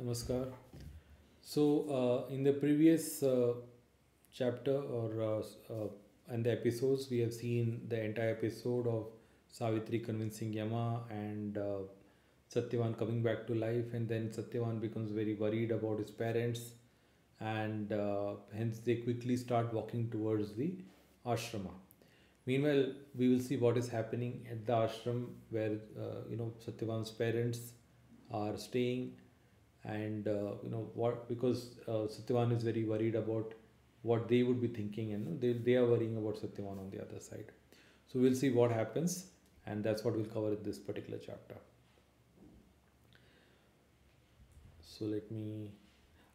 Namaskar. In the previous chapter and the episodes, we have seen the entire episode of Savitri convincing Yama and Satyavan coming back to life, and then Satyavan becomes very worried about his parents, and hence they quickly start walking towards the ashrama. Meanwhile, we will see what is happening at the ashram where Satyavan's parents are staying, and what because Satyavan is very worried about what they would be thinking, and they are worrying about Satyavan on the other side. So we'll see what happens, and that's what we'll cover in this particular chapter. So let me.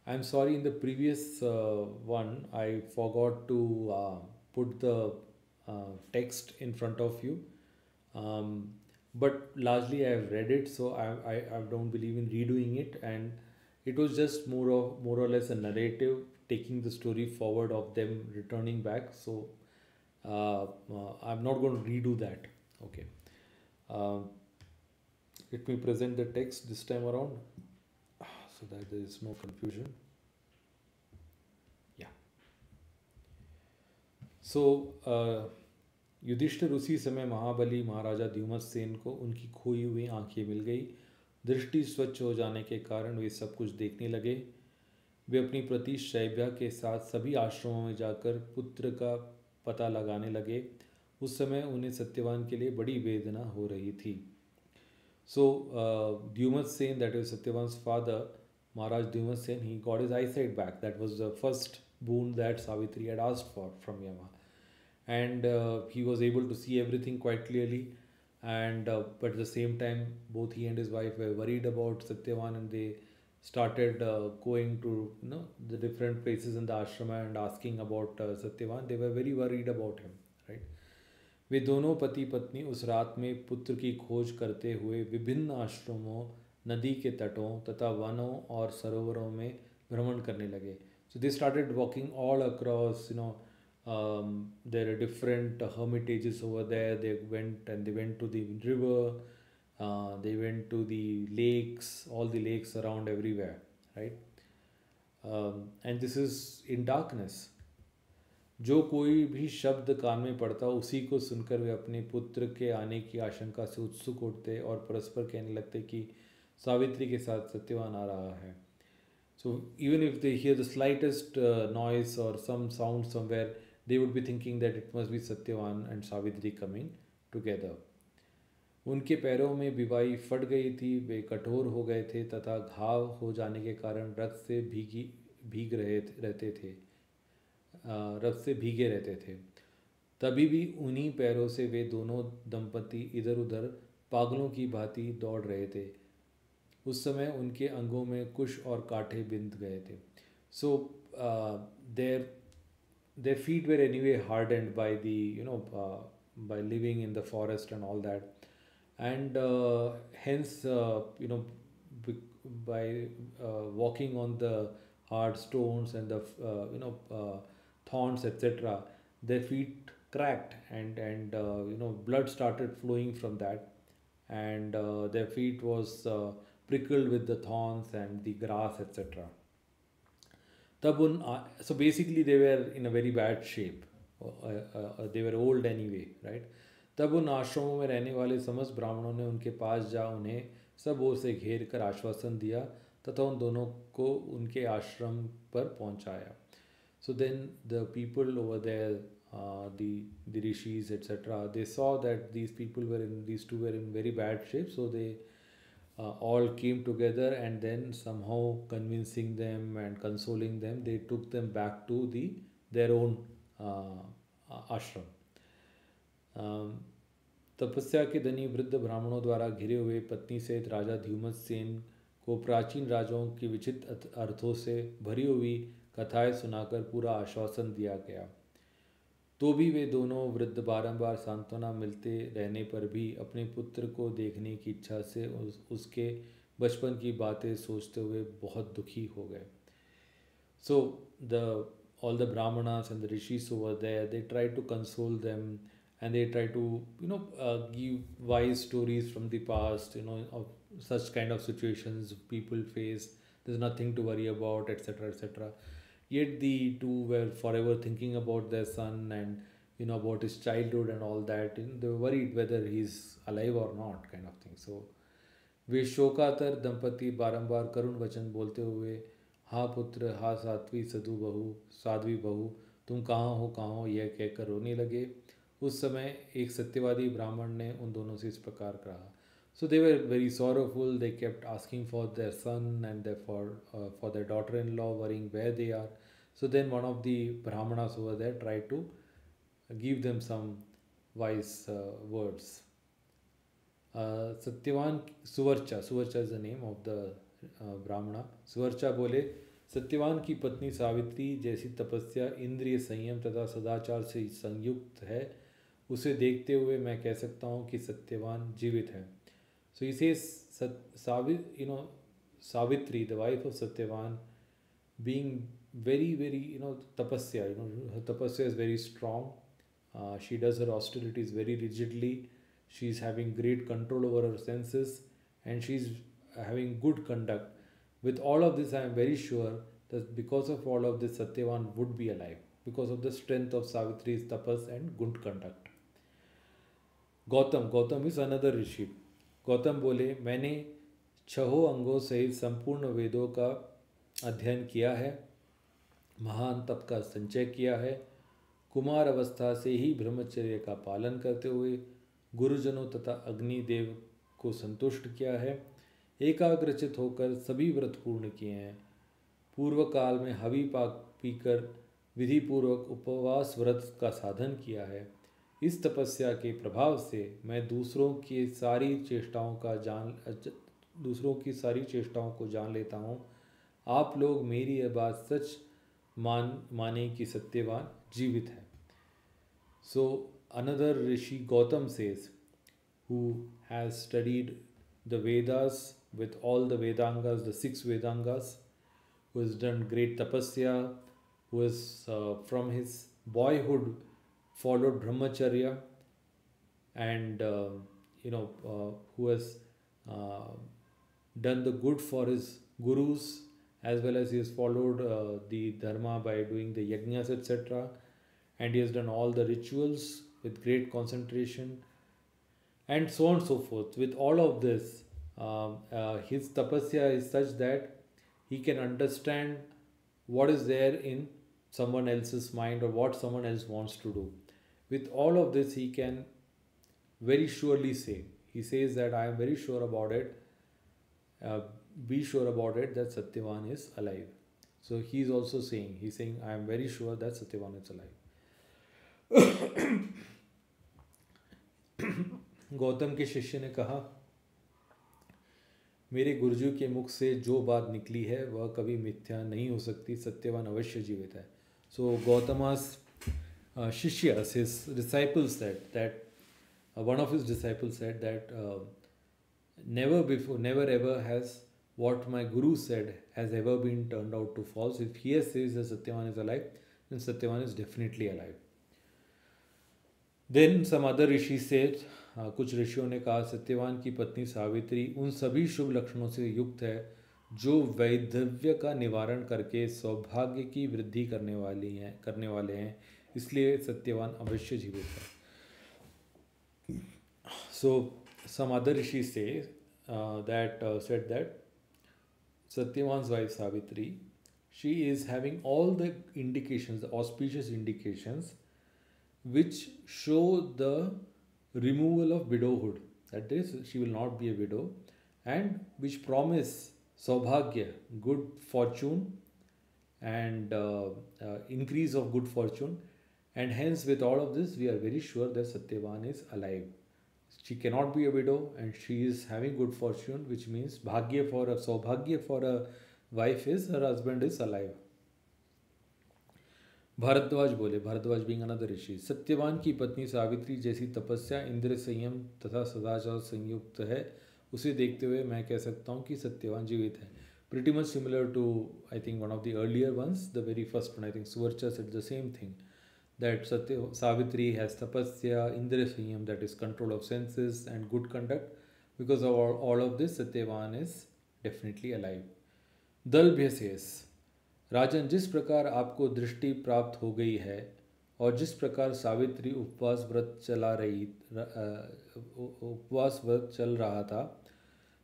I'm sorry, in the previous one, I forgot to put the text in front of you. Um, but largely I have read it, so I don't believe in redoing it. And it was just more or less a narrative taking the story forward of them returning back. So I'm not going to redo that. Okay. Um, Let me present the text this time around so that there is no confusion. Yeah. So Yudhishthir उसी समय महाबली महाराजा द्युमत्सेन को उनकी खोई हुई आंखें मिल गई। दृष्टि स्वच्छ हो जाने के कारण वे सब कुछ देखने लगे। वे अपनी पति शैब्या के साथ सभी आश्रमों में जाकर पुत्र का पता लगाने लगे। उस समय उन्हें सत्यवान के लिए बड़ी वेदना हो रही थी। So Dyumatsen, that is Satyavan's father, Maharaj Dyumatsen, he got his eyesight back. That was the first boon that Savitri had asked for from Yama, and he was able to see everything quite clearly. And but at the same time, both he and his wife were worried about Satyavan, and they started going to the different places in the ashrama and asking about Satyavan. They were very worried about him, right? वे दोनों पति पत्नी उस रात में पुत्र की खोज करते हुए विभिन्न आश्रमों, नदी के तटों तथा वनों और सरोवरों में भ्रमण करने लगे. So they started walking all across, there are different hermitages over there. They went to the river, they went to the lakes, all the lakes around everywhere, right? And this is in darkness. जो कोई भी शब्द कान में पड़ता उसी को सुनकर वे अपने पुत्र के आने की आशंका से उत्सुक उठते और परस्पर कहने लगते कि सावित्री के साथ सत्यवान आ रहा है. So even if they hear the slightest noise or some sound somewhere, they would be thinking that it must be Satyavan and Savitri coming together. उनके पैरों में विवाही फट गई थी, वे कठोर हो गए थे तथा घाव हो जाने के कारण रक्त से भीगे रहते थे. तभी भी उन्हीं पैरों से वे दोनों दंपति इधर उधर पागलों की भांति दौड़ रहे थे. उस समय उनके अंगों में कुश और कांटे बिंध गए थे. सो their feet were anyway hardened by by living in the forest and all that, and hence by walking on the hard stones and the thorns, etc., their feet cracked, and blood started flowing from that, and their feet was prickled with the thorns and the grass, etc. So basically they were in a very bad shape. They were old anyway, right? तब उन आश्रमों में रहने वाले समस्त ब्राह्मणों ने उनके पास जा उन्हें सब ओर से घेर कर आश्वासन दिया तथा उन दोनों को उनके आश्रम पर पहुंचाया. So then the people over there, the rishis, etc., they saw that these two were in very bad shape. So they all came together, and then somehow convincing them and consoling them, they took them back to their own ashram. तपस्या के धनी वृद्ध ब्राह्मणों द्वारा घिरे हुए पत्नी सहित राजा ध्युमत्सेन को प्राचीन राजाओं के विचित्र अर्थों से भरी हुई कथाएं सुनाकर पूरा आश्वासन दिया गया. तो भी वे दोनों वृद्ध बारंबार सांत्वना मिलते रहने पर भी अपने पुत्र को देखने की इच्छा से उसके बचपन की बातें सोचते हुए बहुत दुखी हो गए. So the all the brahmanas and the rishis over there, they try to console them, and they try to give wise stories from the past, of such kind of situations people face, there's nothing to worry about, etc., etc. Yet the two were forever thinking about their son, and about his childhood and all that. They were worried whether he's alive or not, kind of thing. So वे शोकातर दंपति बारंबार करुण वचन बोलते हुए, हाँ पुत्र, हाँ साध्वी बहू, तुम कहाँ हो यह कहकर रोने लगे। उस समय एक सत्यवादी ब्राह्मण ने उन दोनों से इस प्रकार कहा। So they were very sorrowful. They kept asking for their son and for their daughter-in-law, worrying where they are. So then one of the brahmanas over there tried to give them some wise words. Satyavan Suvarcha is the name of the ब्राह्मणा। सुवर्चा बोले, सत्यवान की पत्नी सावित्री जैसी तपस्या इंद्रिय संयम तथा सदाचार से संयुक्त है, उसे देखते हुए मैं कह सकता हूँ कि सत्यवान जीवित है। सो इसे Savitri the wife of Satyavan being very tapasya, her tapasya is very strong. She does her austerities very rigidly. She's having great control over her senses, and she's having good conduct. With all of this, I am very sure that because of all of this, Satyavan would be alive, because of the strength of Savitri's tapas and good conduct. Gautam is another ऋषि। गौतम बोले, मैंने 6 अंगों सहित संपूर्ण वेदों का अध्ययन किया है, महान तप का संचय किया है, कुमार अवस्था से ही ब्रह्मचर्य का पालन करते हुए गुरुजनों तथा अग्निदेव को संतुष्ट किया है, एकाग्रचित होकर सभी व्रत पूर्ण किए हैं, पूर्व काल में हवि पाक पीकर विधि पूर्वक उपवास व्रत का साधन किया है। इस तपस्या के प्रभाव से मैं दूसरों की सारी चेष्टाओं को जान लेता हूँ। आप लोग मेरी यह बात सच माने कि सत्यवान जीवित है। सो another Rishi, Gautam, says, who has studied the Vedas with all the Vedangas, the 6 Vedangas, who has done great tapasya, who has from his boyhood followed brahmacharya, and who has done the good for his gurus, as well as he has followed the dharma by doing the yajnas, etc., and he has done all the rituals with great concentration, and so on and so forth. With all of this, his tapasya is such that he can understand what is there in someone else's mind or what someone else wants to do. With all of this, he can very surely say, he says that I am very sure about it, be sure about it that Satyavan is alive. So he is also saying, he's saying, I am very sure that Satyavan is alive. Gautam के शिष्य ने कहा, मेरे गुरुजी के मुख से जो बात निकली है वह कभी मिथ्या नहीं हो सकती, सत्यवान अवश्य जीवित है। सो गौतमा's शिष्यas, his disciples said that one of his disciples said that never ever has what my guru said has ever been turned out to false. If he says that Satyavan is alive, then Satyavan is definitely alive. Then some other Rishi said, कुछ ऋषियों ने कहा, सत्यवान की पत्नी सावित्री उन सभी शुभ लक्षणों से युक्त है जो वैधव्य का निवारण करके सौभाग्य की वृद्धि करने वाले हैं, इसलिए सत्यवान अवश्य जीवित है। So some other Rishi say said that Satyavan's wife Savitri, she is having all the indications, the auspicious indications, which show the removal of widowhood, that is, she will not be a widow, and which promise saubhagya, good fortune, and increase of good fortune, and hence with all of this we are very sure that Satyavan is alive. She cannot be a widow and she is having good fortune, which means saubhagya for a wife is her husband is alive. Bhardwaj बोले, Bhardwaj being another ऋषि, सत्यवान की पत्नी सावित्री जैसी तपस्या इंद्र संयम तथा सदाचार संयुक्त है, उसे देखते हुए मैं कह सकता हूँ कि सत्यवान जीवित है. Pretty much similar to, I think, one of the earlier ones, the very first one, I think Suvarcha said the same thing, that Savitri has tapasya, indra sanyam, that is control of senses, and good conduct. Because of all of this, Satyavan is definitely alive. Dalbhya says, राजन, जिस प्रकार आपको दृष्टि प्राप्त हो गई है और जिस प्रकार सावित्री उपवास व्रत चल रहा था,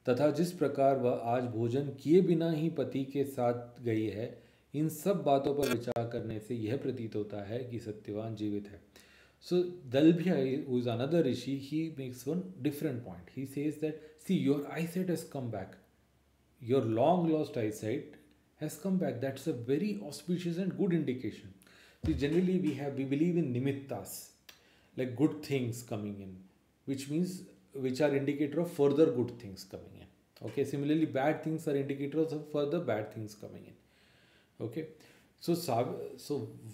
तथा जिस प्रकार वह आज भोजन किए बिना ही पति के साथ गई है, इन सब बातों पर विचार करने से यह प्रतीत होता है कि सत्यवान जीवित है. So Dalbhya, who is another rishi, he makes one different point. He says that, see, your eyesight has come back. Your long lost eyesight has come back. That's a very auspicious and good indication. See, generally we believe in nimittas, like good things coming in, which are indicator of further good things coming in. Okay. Similarly, bad things are indicators of further bad things coming in. Okay. So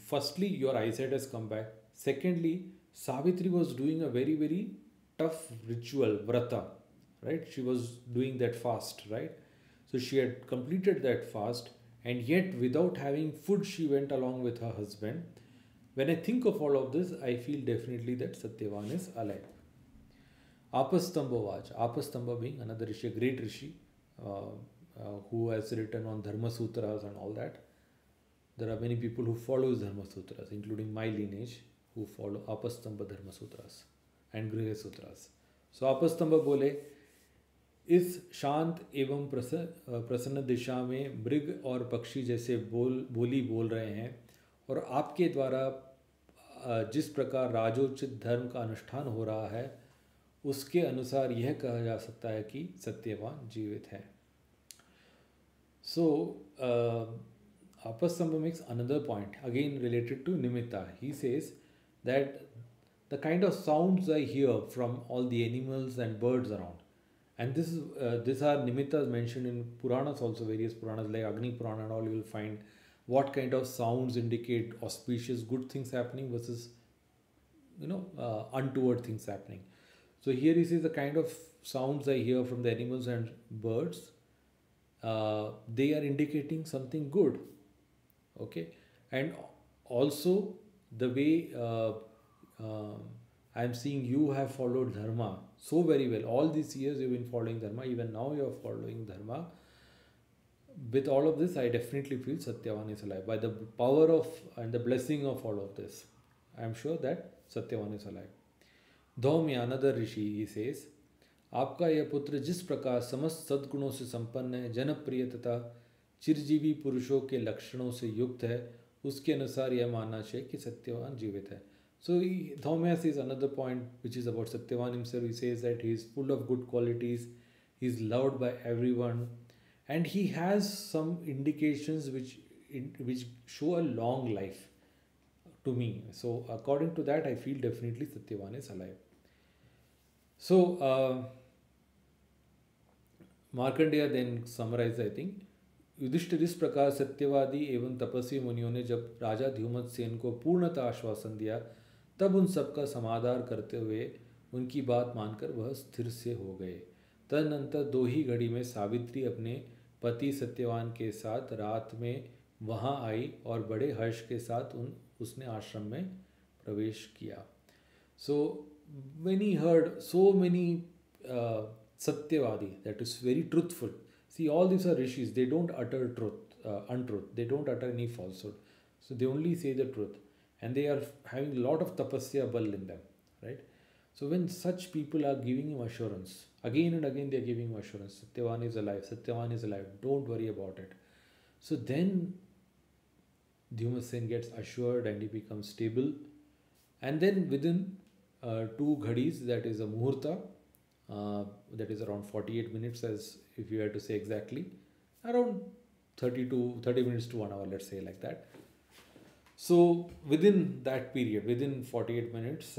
firstly, your eyesight has come back. Secondly, Savitri was doing a very, very tough ritual, vrata, right? She was doing that fast, right? So she had completed that fast, and yet without having food, she went along with her husband. When I think of all of this, I feel definitely that Satyavan is alive. Apastamba Vaj, Apastamba being another rishi, a great rishi who has written on Dharma Sutras and all that. There are many people who follow Dharma Sutras, including my lineage, who follow Apastamba Dharma Sutras and Griha Sutras. So Apastamba बोले, इस शांत एवं प्रसन्न दिशा में मृग और पक्षी जैसे बोली बोल रहे हैं, और आपके द्वारा जिस प्रकार राजोचित धर्म का अनुष्ठान हो रहा है, उसके अनुसार यह कहा जा सकता है कि सत्यवान जीवित है. So Apastamba makes another point, again related to nimitta. He says that the kind of sounds I hear from all the animals and birds around, and these are nimittas mentioned in Puranas also, various Puranas like Agni Purana and all. You will find what kind of sounds indicate auspicious good things happening versus untoward things happening. So here he says the kind of sounds I hear from the animals and birds, they are indicating something good. Okay, and also the way I am seeing you have followed dharma so very well. All these years you've been following dharma, even now you are following dharma. With all of this, I definitely feel Satyavan is alive. By the power of and the blessing of all of this, I am sure that Satyavan is alive. Dhaumya, another rishi, he says, आपका यह पुत्र जिस प्रकार समस्त सद्गुणों से संपन्न है, जनप्रिय तथा चिरजीवी पुरुषों के लक्षणों से युक्त है, उसके अनुसार यह मानना चाहिए कि सत्यवान जीवित है. So Dhaumya says another point which is about Satyavan himself. He says that he is full of good qualities, he is loved by everyone, and he has some indications which show a long life to me. So according to that, I feel definitely Satyavan is alive. So Markandeya then summarized, I think, Yudhishthir इस प्रकार सत्यवादी एवं तपस्वी मुनियों ने जब राजा ध्युमत सेन को पूर्णतः आश्वासन दिया, तब उन सबका समाधान करते हुए उनकी बात मानकर वह स्थिर से हो गए. तदनंतर दो ही घड़ी में सावित्री अपने पति सत्यवान के साथ रात में वहाँ आई और बड़े हर्ष के साथ उसने आश्रम में प्रवेश किया. सो when he heard so many Satyavadi, that is very truthful. See, all these are rishis, they don't utter untruth, they don't utter any falsehood. So they only say the truth, and they are having a lot of tapasya bal in them, right? So when such people are giving him assurance, again and again they are giving him assurance, Satyavan is alive, Satyavan is alive, don't worry about it. So then Dhyumasen gets assured and he becomes stable, and then within 2 ghadis, that is a muhurta, that is around 48 minutes, as if you had to say exactly, around 30 minutes to 1 hour, let's say like that. So within that period, within 48 minutes,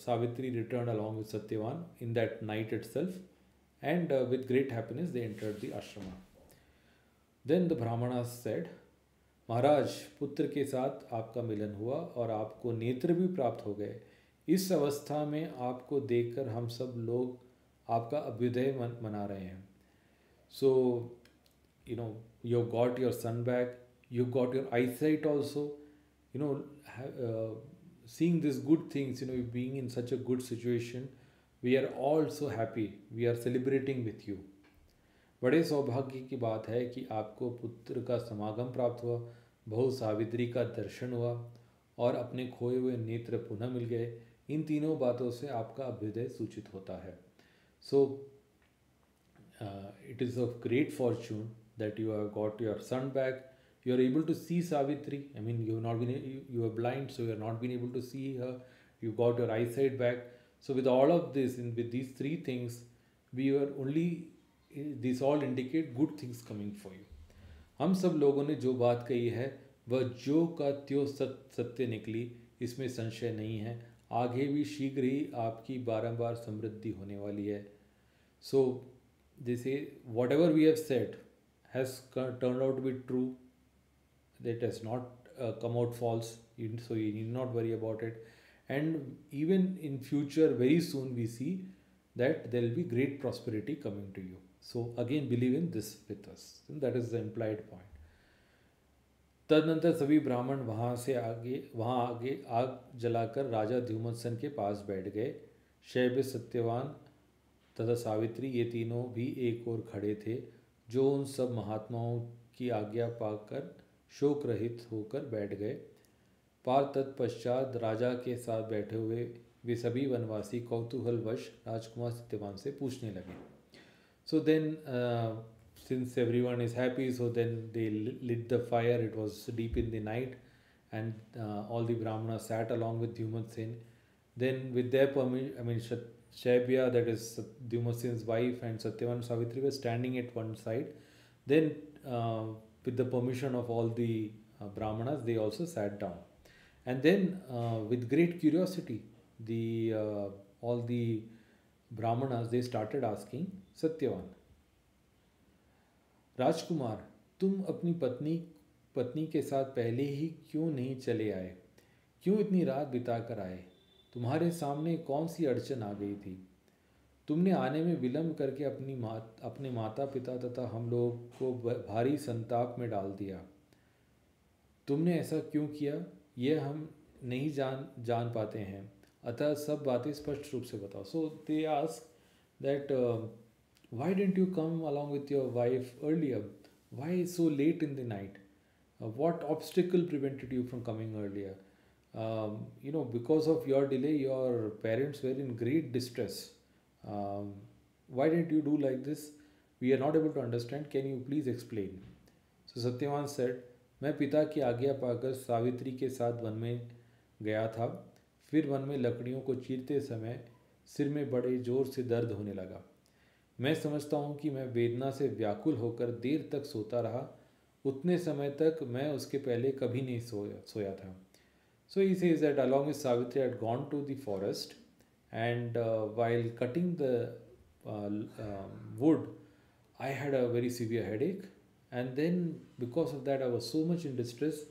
Savitri returned along with Satyavan in that night itself, and with great happiness they entered the ashrama. Then the Brahmanas said, महाराज, पुत्र के साथ आपका मिलन हुआ और आपको नेत्र भी प्राप्त हो गए. इस अवस्था में आपको देखकर हम सब लोग आपका अभ्युदय मना रहे हैं. So, you got your son back, you got your eyesight also, seeing these good things, being in such a good situation, we are all so happy, we are celebrating with you. बड़े सौभाग्य की बात है कि आपको पुत्र का समागम प्राप्त हुआ, बहू सावित्री का दर्शन हुआ और अपने खोए हुए नेत्र पुनः मिल गए। इन तीनों बातों से आपका अभ्युदय सूचित होता है। सो it is of great fortune that you have got your son back. You are able to see Savitri. I mean, you have not been you are blind, so you have not been able to see her. You got your eyesight back. So with all of this and with these three things, we are only these all indicate good things coming for you. हम सब लोगों ने जो बात कही है वह जो का त्यों सत्य निकली, इसमें संशय नहीं है। आगे भी शीघ्र ही आपकी बारंबार समृद्धि होने वाली है। सो they say whatever we have said has turned out to be true. That has not come out false, so you need not worry about it. And even in future, very soon we see that there will be great prosperity coming to you. So again, believe in this with us. And that is the implied point. तदनंतर सभी ब्राह्मण वहाँ आगे आग जलाकर राजा द्युमत्सन के पास बैठ गए। शैब्य, सत्यवान तथा सावित्री ये तीनों भी एक ओर खड़े थे, जो उन सब महात्माओं की आज्ञा पाकर शोक रहित होकर बैठ गए। पार तत्पश्चात राजा के साथ बैठे हुए वे सभी वनवासी कौतूहलवश राजकुमार सत्यवान से पूछने लगे। So then since everyone is happy, so then they lit the fire. It was deep in the night, and all the brahmanas sat along with Dyumatsen. Then with their permission, I mean Shaibya, that is Dyumatsen's wife, and Satyavan Savitri were standing at one side. Then with the permission of all the brahmanas, they also sat down. And then with great curiosity, the all the brahmanas, they started asking Satyavan, राजकुमार, तुम अपनी पत्नी के साथ पहले ही क्यों नहीं चले आए? क्यों इतनी रात बिता कर आए? तुम्हारे सामने कौन सी अड़चन आ गई थी? तुमने आने में विलंब करके अपने माता पिता तथा हम लोग को भारी संताप में डाल दिया। तुमने ऐसा क्यों किया, यह हम नहीं जान पाते हैं, अतः सब बातें स्पष्ट रूप से बताओ। So they ask that why didn't you come along with your wife earlier? Why so late in the night? What obstacle prevented you from coming earlier? Because of your delay, your parents were in great distress. Why didn't you do like this? We are not able to understand. Can you please explain? So Satyavan said, मैं पिता की आज्ञा पाकर सावित्री के साथ one में गया था। फिर वन में लकड़ियों को चीरते समय सिर में बड़े जोर से दर्द होने लगा। मैं समझता हूँ कि मैं वेदना से व्याकुल होकर देर तक सोता रहा। उतने समय तक मैं उसके पहले कभी नहीं सोया था। So he says that along with Savitri, I had gone to the forest, and while cutting the wood, I had a very severe headache, and then because of that, I was so much in distress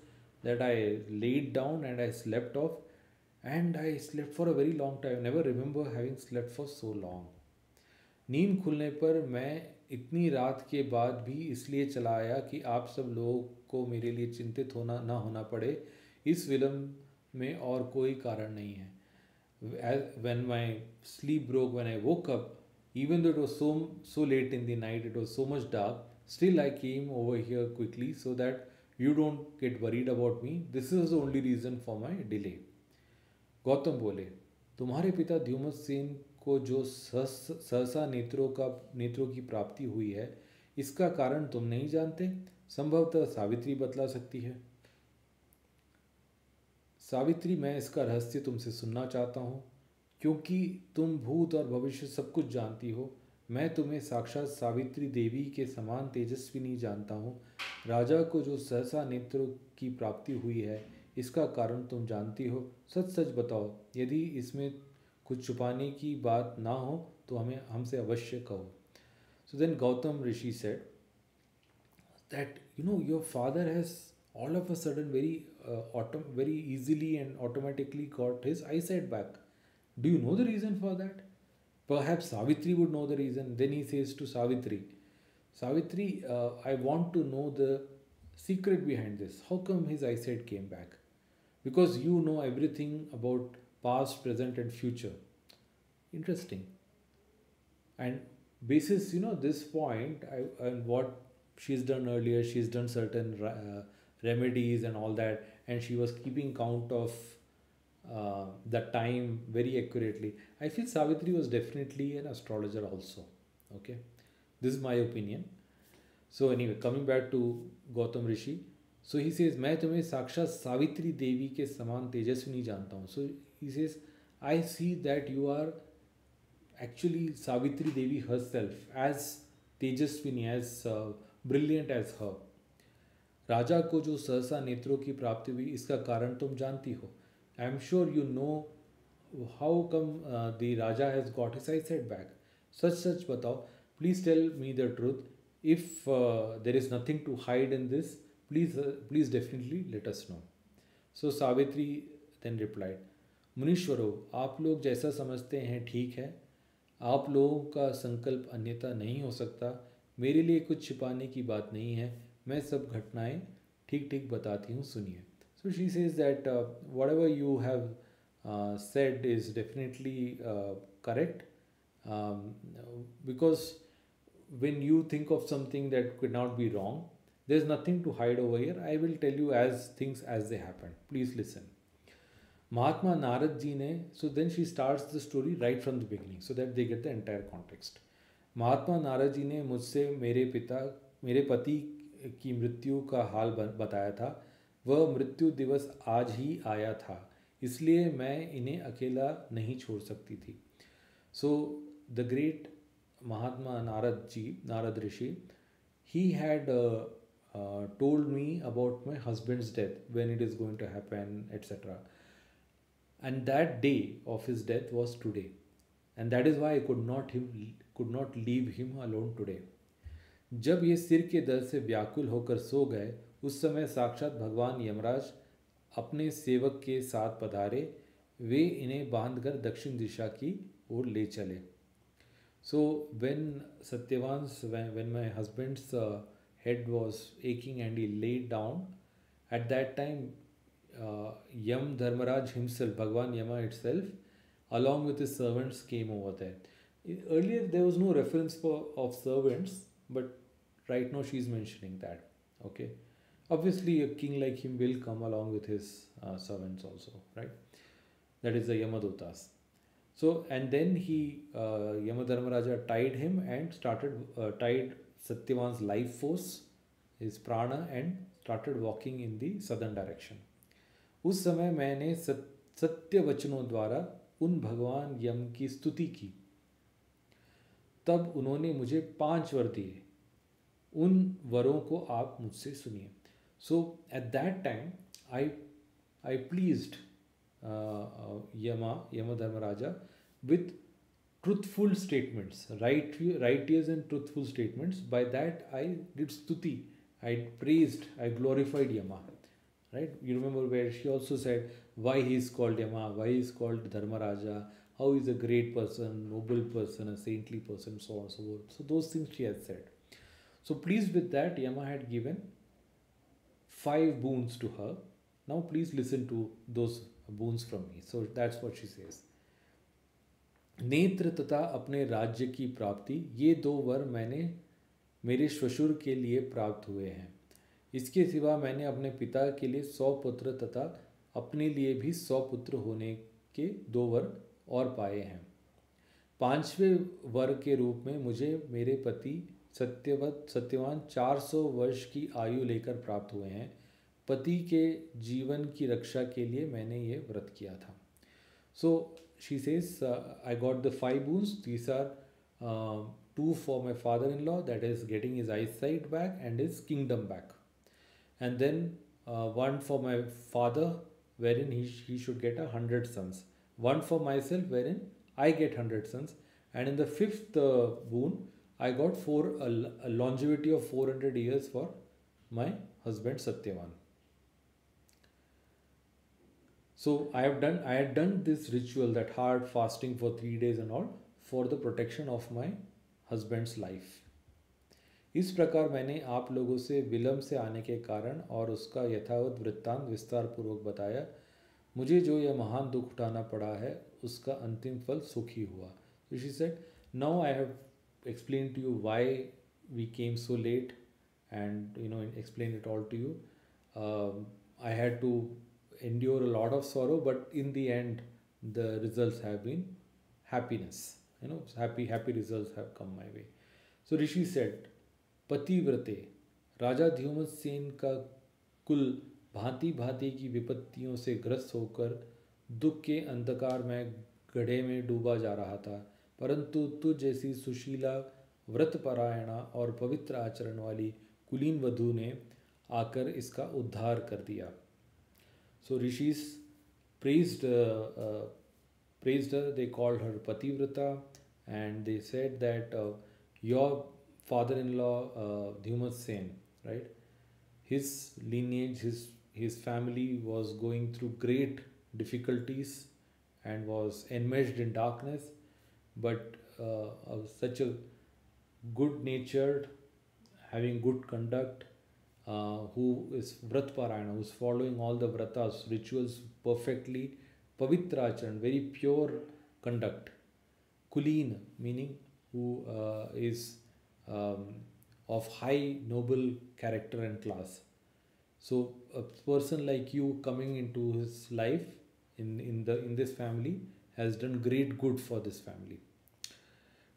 that I laid down and I slept off, and I slept for a very long time. I never remember having slept for so long. नींद खुलने पर मैं इतनी रात के बाद भी इसलिए चला आया कि आप सब लोगों को मेरे लिए चिंतित होना पड़े। इस विलम्ब में और कोई कारण नहीं है। When my sleep broke, when I woke up, even though it was so late in the night, it was so much dark, still I came over here quickly so that you don't get worried about me. This is the only reason for my delay. Gautam बोले, तुम्हारे पिता द्युमत्सेन को जो सहसा नेत्रों की प्राप्ति हुई है, इसका कारण तुम नहीं जानते। संभवतः सावित्री बतला सकती है। सावित्री, मैं इसका रहस्य तुमसे सुनना चाहता हूँ, क्योंकि तुम भूत और भविष्य सब कुछ जानती हो। मैं तुम्हें साक्षात सावित्री देवी के समान तेजस्विनी जानता हूँ। राजा को जो सहसा नेत्रों की प्राप्ति हुई है, इसका कारण तुम जानती हो। सच सच बताओ, यदि इसमें कुछ छुपाने की बात ना हो तो हमसे अवश्य कहो। So then Gautam Rishi said that your father has all of a sudden very easily and automatically got his eyesight back. Do you know the reason for that? Perhaps Savitri would know the reason. Then he says to Savitri, I want to know the secret behind this. How come his eyesight came back? Because you know everything about past, present and future. Interesting. And basis, this point, and what she's done earlier, she's done certain remedies and all that, and she was keeping count of the time very accurately. I feel Savitri was definitely an astrologer also. Okay, this is my opinion. So anyway, coming back to Gautam Rishi, so he says, मैं तुम्हें साक्षात सावित्री देवी के समान तेजस्विनी जानता हूँ. So he says, I see that you are actually Savitri Devi herself, as Tejaswini, as brilliant as her. राजा को जो सहसा नेत्रों की प्राप्ति हुई, इसका कारण तुम जानती हो. I am sure you know how come the raja has got his eyesight back. सच सच बताओ, please tell me the truth. If there is nothing to hide in this, please definitely let us know. So Savitri then replied, मुनीश्वरों, आप लोग जैसा समझते हैं ठीक है. आप लोगों का संकल्प अन्यथा नहीं हो सकता. मेरे लिए कुछ छिपाने की बात नहीं है. मैं सब घटनाएं ठीक ठीक बताती हूँ, सुनिए. So she says that what ever you have said is definitely correct, because when you think of something that could not be wrong, there's nothing to hide over here. I will tell you as things as they happen. Please listen. महात्मा नारद जी ने, so then she starts the story right from the beginning so that they get the entire context. महात्मा नारद जी ने मुझसे मेरे पति की मृत्यु का हाल बताया था. वह मृत्यु दिवस आज ही आया था, इसलिए मैं इन्हें अकेला नहीं छोड़ सकती थी. So the great Mahatma Narad Rishi, he had told me about my husband's death, when it is going to happen, etc. And that day of his death was today, and that is why I could not leave him alone today. जब ये सिर के दर्द से व्याकुल होकर सो गए, उस समय साक्षात भगवान यमराज अपने सेवक के साथ पधारे. वे इन्हें बांधकर दक्षिण दिशा की ओर ले चले. सो when my husband's head was aching and he laid down, at that time Yam Dharmaraj himself, Bhagwan Yama itself, along with his servants, came over there. Earlier there was no reference of servants, but right now she is mentioning that. Okay, obviously a king like him will come along with his servants also, right? That is the Yamadutas. So, and then Yamadharmaraja tied him and tied Satyavan's life force, his prana, and started walking in the southern direction. उस समय मैंने सत्य वचनों द्वारा उन भगवान यम की स्तुति की. तब उन्होंने मुझे 5 वर दिए. उन वरों को आप मुझसे सुनिए. So at that time I pleased Yamadharmaraja with truthful statements, righteous and truthful statements. By that I did stuti, I praised, I glorified Yama. Right? You remember where she also said why he is called Yama, why he is called Dharmaraja, how he is a great person, noble person, a saintly person, so on and so forth. So those things she has said. So pleased with that, Yama had given 5 boons to her. Now please listen to those boons from me. So that's what she says. नेत्र तथा अपने राज्य की प्राप्ति, ये 2 वर मेरे श्वशुर के लिए प्राप्त हुए हैं. इसके सिवा मैंने अपने पिता के लिए 100 पुत्र तथा अपने लिए भी 100 पुत्र होने के 2 वर और पाए हैं. 5वें वर के रूप में मुझे मेरे पति सत्यवान 400 वर्ष की आयु लेकर प्राप्त हुए हैं. पति के जीवन की रक्षा के लिए मैंने ये व्रत किया था. So she says, I got the 5 boons. These are 2 for my father-in-law, that is getting his eyesight back and his kingdom back, and then 1 for my father, wherein he should get 100 sons. 1 for myself, wherein I get 100 sons, and in the 5th boon I got a longevity of 400 years for my husband Satyavan. So I had done this ritual, that hard fasting for 3 days and all, for the protection of my husband's life. इस प्रकार मैंने आप लोगों से विलंब से आने के कारण और उसका यथावत वृत्तांत विस्तार पूर्वक बताया. मुझे जो यह महान दुख उठाना पड़ा है, उसका अंतिम फल सुख ही हुआ. So she said, now I have explain to you why we came so late, and explain it all to you. I had to endure a lot of sorrow, but in the end, the results have been happiness. Happy results have come my way. So Rishi said, पतिव्रते राजा ध्युमत सेन का कुल भांति भांति की विपत्तियों से ग्रस्त होकर दुख के अंधकार में गड्ढे में डूबा जा रहा था, परंतु तुझ जैसी सुशीला, व्रतपरायणा और पवित्र आचरण वाली कुलीन वधु ने आकर इसका उद्धार कर दिया. So rishis praised her. They called her Pativrata, and they said that your father-in-law Dhyumat Sen, right? His lineage, his family was going through great difficulties and was enmeshed in darkness, but such a good-natured, having good conduct, who is Vratparayana, who is following all the vratas, rituals perfectly, Pavitracharan, very pure conduct, Kuleen, meaning who is of high noble character and class. So a person like you coming into his life in this family has done great good for this family.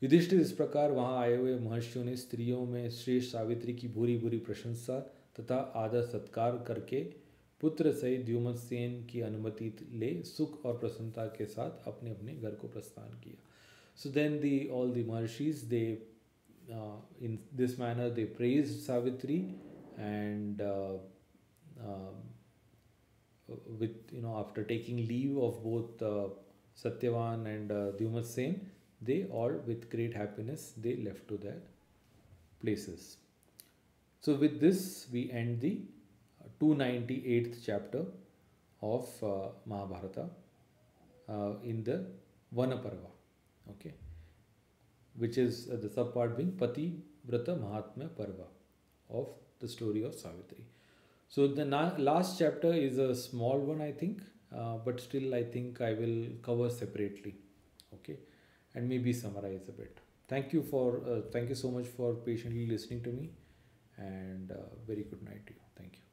Yudhishthir इस प्रकार वहाँ आए हुए महर्षियों ने स्त्रियों में श्रेष्ठ सावित्री की भूरी भूरी प्रशंसा तथा आदर सत्कार करके पुत्र सहित द्युमत सेन की अनुमति ले सुख और प्रसन्नता के साथ अपने अपने घर को प्रस्थान किया. So then all the Maharshis, they in this manner they praised Savitri, and with after taking leave of both Satyavan and Dhyumat Sen, they all with great happiness they left to their places. So with this we end the 298th chapter of Mahabharata in the Vanaparva, okay, which is the subpart being Pati Vrata Mahatmya Parva of the story of Savitri. So the last chapter is a small one, I think, but still I think I will cover separately, okay, and maybe summarize a bit. Thank you so much for patiently listening to me, and very good night to you. Thank you.